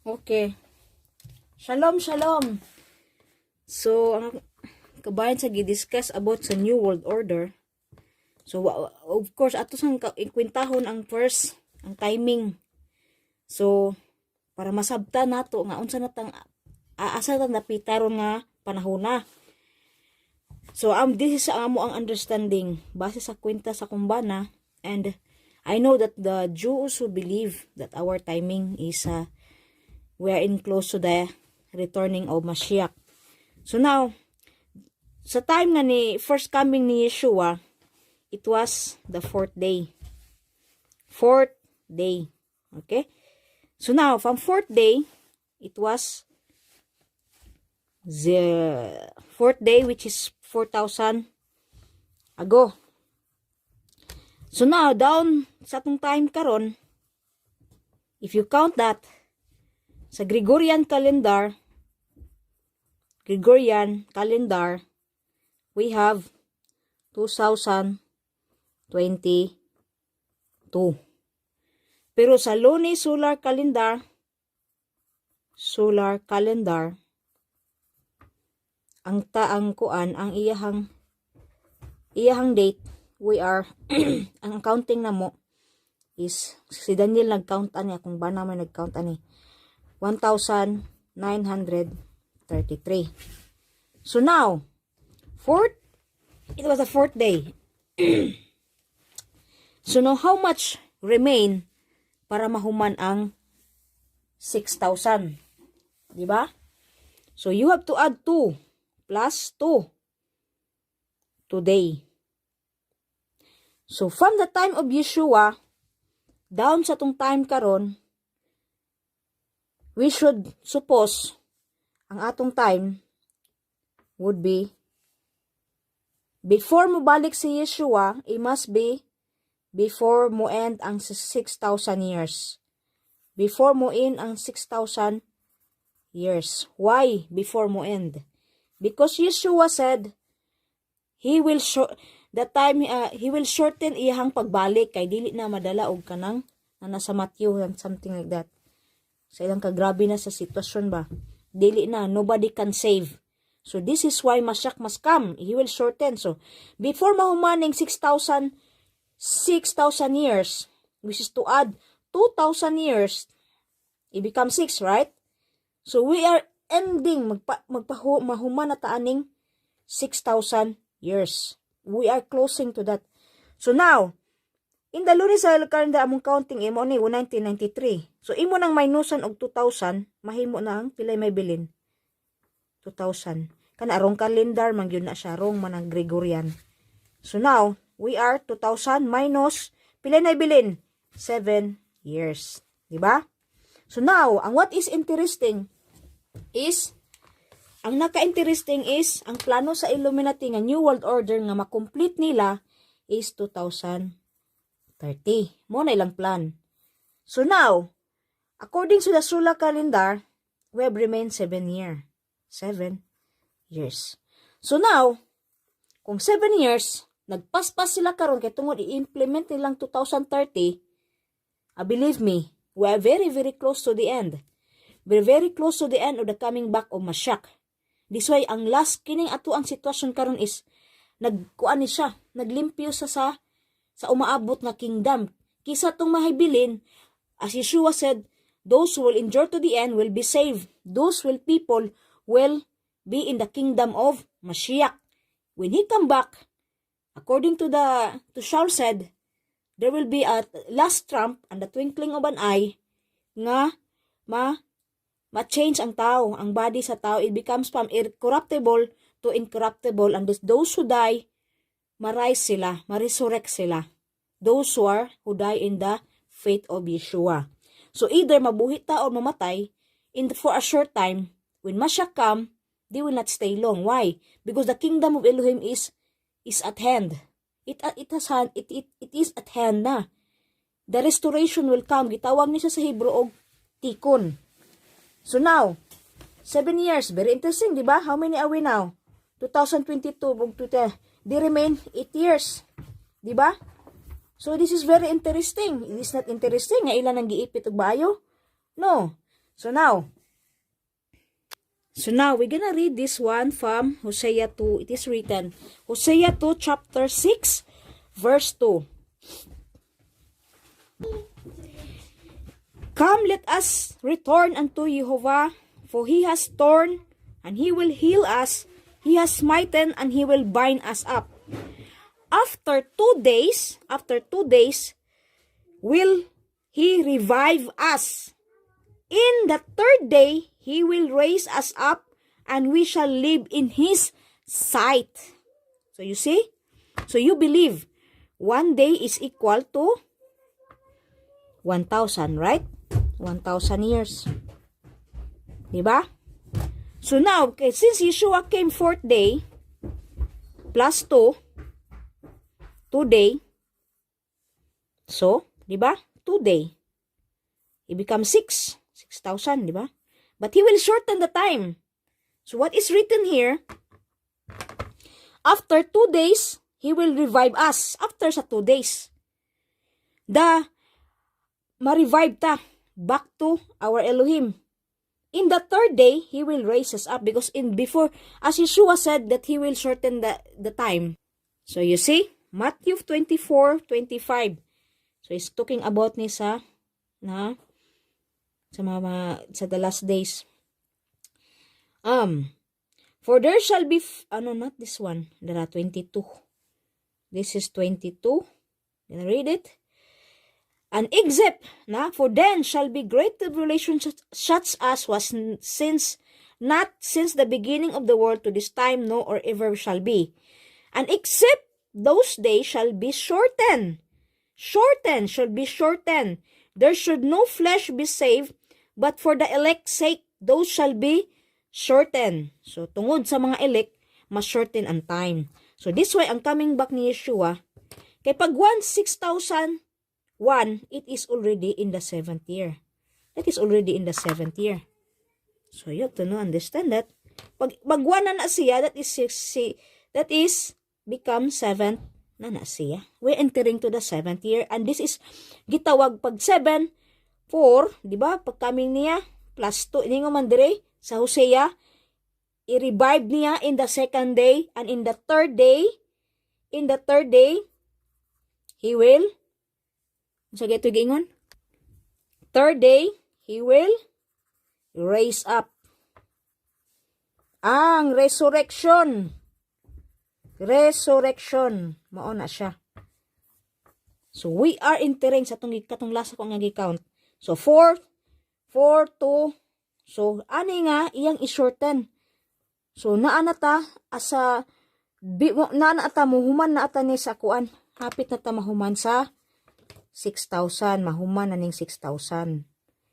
Okay. Shalom, shalom. So, ang kabayan sa gidiscuss about sa New World Order. So, of course, ato sang ikwintahon ang first, ang timing. So, para masabta nato nga unsa natang asa ta napitaron nga panahon na. So, this is amo ang understanding base sa kwenta sa kumbana, and I know that the Jews who believe that our timing is we are in close to the returning of Mashiach. So now, sa time na ni first coming ni Yeshua, it was the fourth day. Fourth day. Okay? So now, from fourth day, it was the fourth day, which is 4,000 ago. So now, down sa atong time karon, if you count that, sa Gregorian calendar, we have 2022. Pero sa lunar solar calendar, ang iyahang date, we are ang counting na mo is si Daniel nag-count ani, kung ba naman nag-count ani 1933. So now, it was the fourth day. So now, how much remain para mahuman ang 6,000? Diba? So you have to add 2 plus 2 today. So from the time of Yeshua, down sa tong time karon, we should suppose ang atong time would be before mo balik si Yeshua, it must be before mo end ang 6,000 years. Before mo end ang 6,000 years. Why before mo end? Because Yeshua said he will shorten iyang pagbalik kay dili na madala og kanang na nasa Matthew and something like that. Sa ilang kagrabe na sa sitwasyon ba, dili na, nobody can save. So this is why Mashiach must come. He will shorten. So before mahumaning 6,000 years, which is to add 2,000 years, it becomes 6, right? So we are ending mahuman na taaning 6,000 years. We are closing to that. So now, in the lunar calendar, among counting imo ni 1993. So imo nang minusan og 2,000, mahimo na ang pilay may bilin. 2,000. Kana arong calendar man gyud na siya, arong man ang Gregorian. So now, we are 2,000 minus pilay na bilin, 7 years. Di ba? So now, ang what is interesting is, ang naka-interesting is, ang plano sa Illuminati nga New World Order nga makomplete nila is 2030. Mo na ilang plan. So now, according to the solar calendar, we have remained 7 years. So now, kung 7 years, nagpaspas sila karon kay tungod i-implement nilang 2030, believe me, we are very, very close to the end. We're very close to the end of the coming back of Mashiach. This why, ang last kining ato ang sitwasyon karon is, nagkuan ni siya, naglimpyo sa umaabot na kingdom. Kisa tong mahibilin, as Yeshua said, those who will endure to the end will be saved. Those people will be in the kingdom of Mashiach. When he come back, according to Shaul said, there will be a last trump and the twinkling of an eye nga ma-change ang tao, ang body sa tao. It becomes from incorruptible to incorruptible, and those who die, ma-rise sila, ma-resurrect sila. Those who die in the faith of Yeshua. So either mabuhi ta or mamatay for a short time. When Mashiach come, they will not stay long. Why? Because the kingdom of Elohim is at hand. It is at hand na. The restoration will come. Gitawag niya sa Hebrew og tikon. So now, 7 years, very interesting, di ba? How many are we now? 2022, they remain 8 years. Di ba? So this is very interesting. It is not interesting nga ilan ang giipit og bayo. No. So now we're gonna read this one from Hosea 2. It is written, Hosea 2 chapter 6 verse 2. Come, let us return unto Jehovah, for he has torn, and he will heal us. He has smitten, and he will bind us up. After 2 days, will he revive us. In the 3rd day, he will raise us up, and we shall live in his sight. So you see? So you believe 1 day is equal to 1,000, right? 1,000 years. Diba? So now, since Yeshua came 4th day, plus 2 day, so, diba? 2 day. It becomes 6,000, diba? But he will shorten the time. So what is written here, after 2 days, he will revive us. After sa 2 days, ma-revive ta back to our Elohim. In the 3rd day, he will raise us up, because as Yeshua said that he will shorten the time. So you see, Matthew 24:25. So he's talking about ni sa the last days. For there shall be not this one. There are 22. This is 22. Can I read it? And except, for then shall be great tribulation such as was not since the beginning of the world to this time, no, or ever shall be. And except those days shall be shortened. Shall be shortened. There should no flesh be saved, but for the elect's sake, those shall be shortened. So, tungod sa mga elect, mas-shorten ang time. So, this way, ang coming back ni Yeshua, kay pag 6,001, it is already in the 7th year. That is already in the 7th year. So, you have to understand that. Pag 1 na siya, that is become 7 na siya. We're entering to the 7th year. And this is, gitawag pag 7, 4, di ba? Pag coming niya, plus 2, ini nga man dire, sa Hosea, i-revive niya in the 2nd day, and in the 3rd day, he will, sa geto gingon, 3rd day, he will raise up. Ang resurrection, mao na siya. So we are entering sa katong lasa ko nga gi-count. So 4, 2, so ani nga iyang i-shorten. So naanata muhuman na ata ni sa kuan. Hapit na ta mahuman sa 6,000, mahuman na ning 6,000.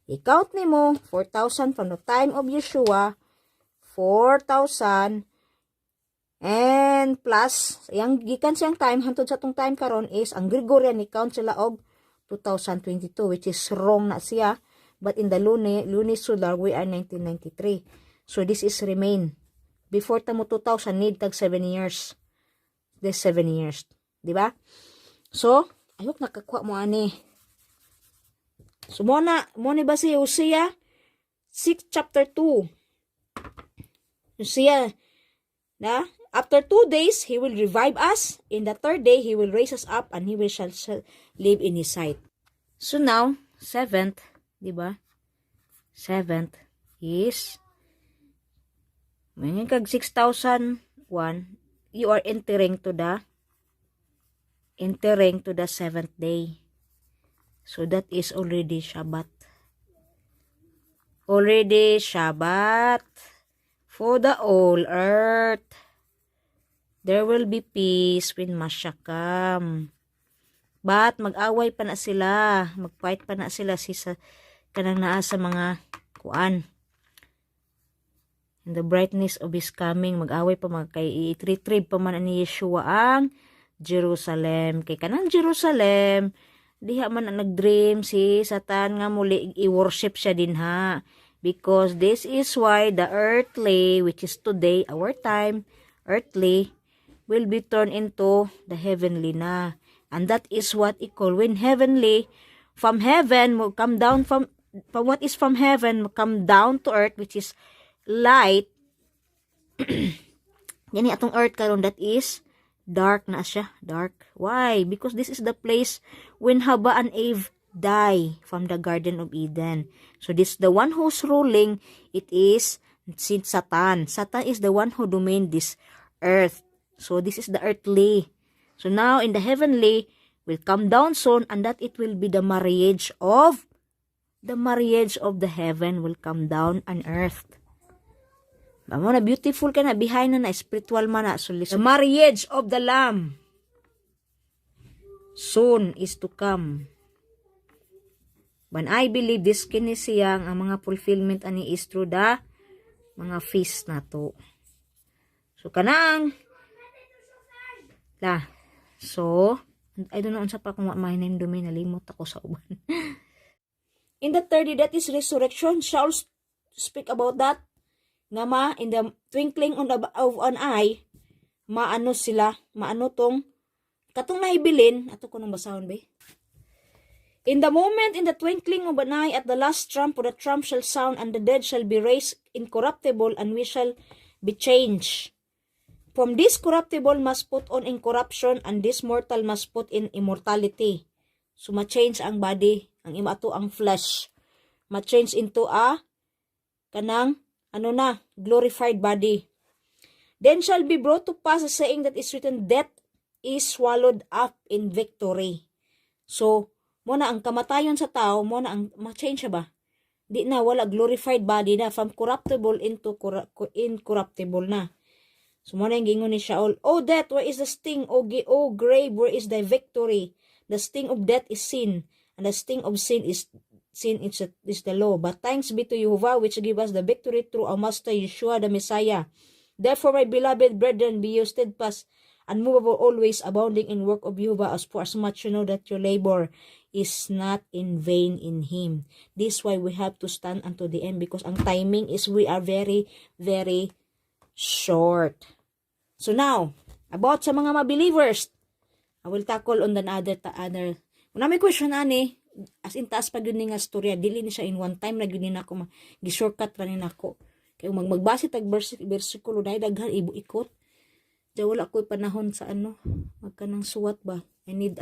I-count nimo 4,000 from the time of Yeshua, 4,000, and plus yang gikan siyang time hantod sa tong time karon is ang Gregorian i-count sila og 2022, which is wrong na siya, but in the lunisolar we are 1993. So this is remain. Before tamo 2000 need tag 7 years. This 7 years, di ba? So ayok nakakuha mo ani. So mo ni ba si Hosea 6 chapter 2. Hosea na after 2 days he will revive us. In the 3rd day he will raise us up, and he will shall live in his sight. So now 7th, di ba? 7th is may kag 6,001, you are entering to the 7th day. So that is already Shabbat. Already Shabbat for the whole earth. There will be peace when Mashiach come. But mag-away pa na sila, mag-fight pa na sila sa kanang naa sa mga kuan. In the brightness of his coming, mag-away pa kay i-retrieve pa man ni Yeshua ang Jerusalem. Kay kanang Jerusalem, diha man ang nag-dream si Satan nga muli i-worship siya din ha. Because this is why the earthly, which is today, our time, earthly, will be turned into the heavenly na. And that is what I call when heavenly, from heaven, will come down from what is from heaven come down to earth, which is light. Yan atong earth karon, that is dark na siya. Dark. Why? Because this is the place when Haba and Eve die from the Garden of Eden. So this the one who's ruling, it is Satan. Satan is the one who domain this earth. So this is the earthly. So now in the heavenly will come down soon, and that it will be the marriage of the heaven will come down on earth. Mamo na beautiful ka na, behind na spiritual man na. So the marriage of the Lamb soon is to come. When I believe this kinisiyang ang mga fulfillment ani is through the mga feast na to. So kanang la. So I don't know unsa pa kung my name domain, nalimot ako sa uban. In the 30, that is resurrection, shall speak about that. Nga in the twinkling of an eye, maano sila, maano tong, katong naibilin, ato ko nang basahon ba? In the moment, in the twinkling of an eye, at the last trump, for the trump shall sound, and the dead shall be raised incorruptible, and we shall be changed. From this corruptible must put on incorruption, and this mortal must put in immortality. So, ma-change ang body, ang imato ang flesh. Ma-change into a, kanang, glorified body. Then shall be brought to pass a saying that is written, death is swallowed up in victory. So, muna ang kamatayon sa tao, muna ang ma-change ba? Di na, wala glorified body na, from corruptible into incorruptible na. So, muna yung gingon ni Shaul, O death, where is the sting? O grave, where is thy victory? The sting of death is sin, and the sting of sin is the law. But thanks be to Jehovah, which give us the victory through our Master Yeshua the Messiah. Therefore, my beloved brethren, be you steadfast, unmovable, always abounding in work of Jehovah, as much you know that your labor is not in vain in Him. This is why we have to stand unto the end, because ang timing is we are very, very short. So now, about sa mga believers, I will tackle on the other. Una may question ani, as in taas pa yun nga storya, dili ni siya in one time, nagyun din ako, gi-shortcut ra ni nako. Kaya magbase tag versikulo, dahil daghan, ikot. Diya wala ko'y panahon sa magkanang suwat ba? I need,